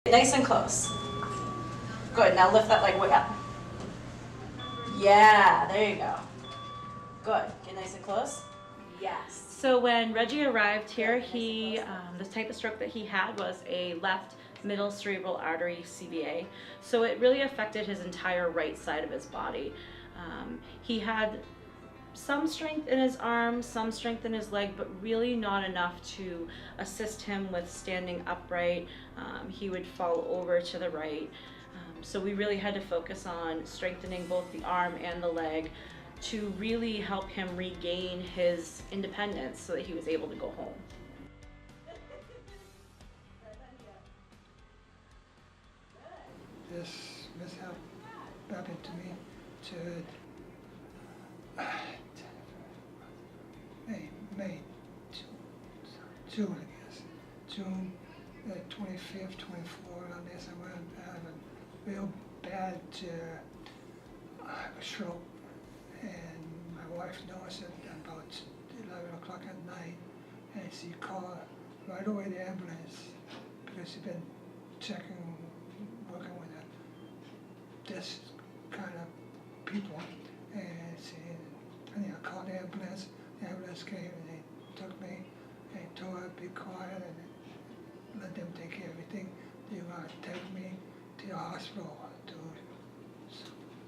Nice and close. Good, now lift that leg way up. Yeah, there you go. Good, get nice and close. Yes. So when Reggie arrived here, the type of stroke that he had was a left middle cerebral artery CVA. So it really affected his entire right side of his body. He had some strength in his arm, some strength in his leg, but really not enough to assist him with standing upright. He would fall over to the right. So we really had to focus on strengthening both the arm and the leg to really help him regain his independence so that he was able to go home. This mishap happened to me May, June, I guess. June 25th, 24th, on this, I went to have a real bad stroke. And my wife noticed it about 11 o'clock at night, and she called right away the ambulance because she'd been working with this kind of people, and I called the ambulance came and they took me and told her to be quiet and let them take care of everything. They were going to take me to the hospital to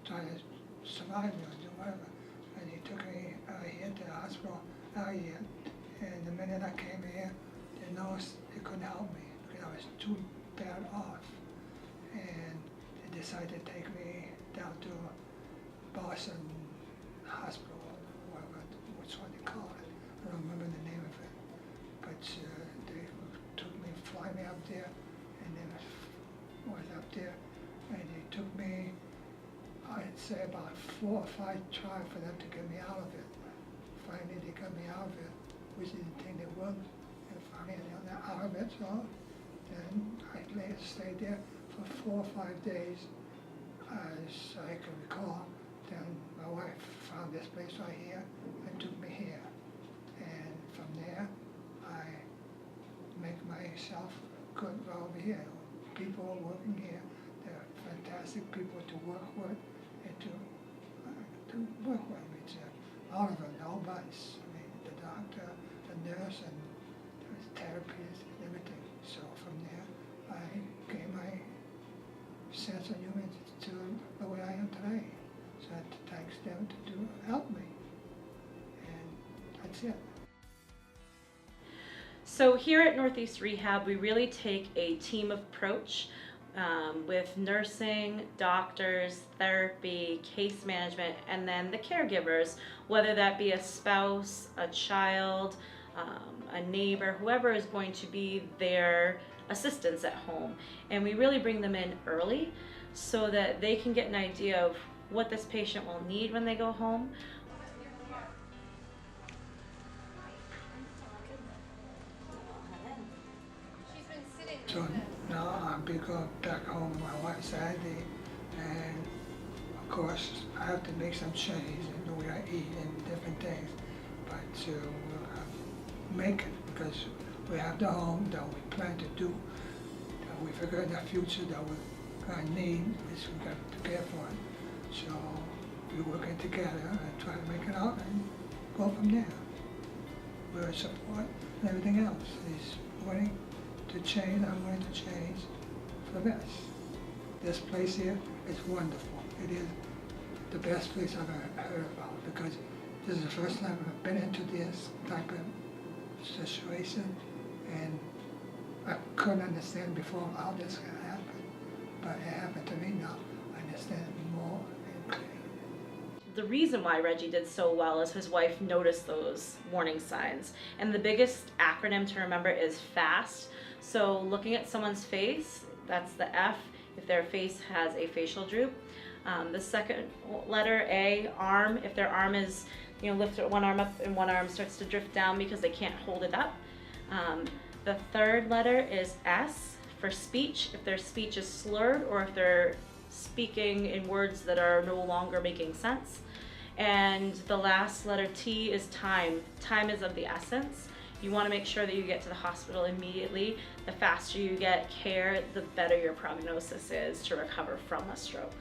try to survive me or do whatever. And they took me here to the hospital out here, and the minute I came here, they noticed they couldn't help me because I was too bad off. And they decided to take me down to Boston Hospital, or whatever, which one they call it. I don't remember the name of it. But they took me, fly me up there, and then I was up there, and they took me, I'd say about 4 or 5 tries for them to get me out of it. Finally, they got me out of it, which they didn't think they would. And finally, I got out of it, so then I stayed there for 4 or 5 days, as I can recall. Then my wife found this place right here and took me here. And from there, I make myself good right over here. People working here, they're fantastic people to work with and to work with. All of them, no bites. I mean, the doctor, the nurse, and the therapist, and everything. So from there, I gained my sense of humor to the way I am today. So I thanks them to help me. And that's it. So here at Northeast Rehab, we really take a team approach with nursing, doctors, therapy, case management, and then the caregivers, whether that be a spouse, a child, a neighbor, whoever is going to be their assistants at home. And we really bring them in early so that they can get an idea of what this patient will need when they go home. So now I'm back home with my wife Saturday, and of course I have to make some change in the way I eat and different things, but we'll make it because we have the home that we plan to do, that we figure in the future that we're going to need, is we got to prepare for it. So we're working together and try to make it out and go from there. We're support and everything else. He's willing to change, I'm willing to change for the best. This place here is wonderful. It is the best place I've ever heard about because this is the first time I've been into this type of situation, and I couldn't understand before how this can happen, but it happened to me now. I understand it more and clearly. The reason why Reggie did so well is his wife noticed those warning signs. And the biggest acronym to remember is FAST. So looking at someone's face, that's the F, if their face has a facial droop. The second letter, A, arm, if their arm is, lift one arm up and one arm starts to drift down because they can't hold it up. The third letter is S, for speech, if their speech is slurred or if they're speaking in words that are no longer making sense. And the last letter T is time. Time is of the essence. You want to make sure that you get to the hospital immediately. The faster you get care, the better your prognosis is to recover from a stroke.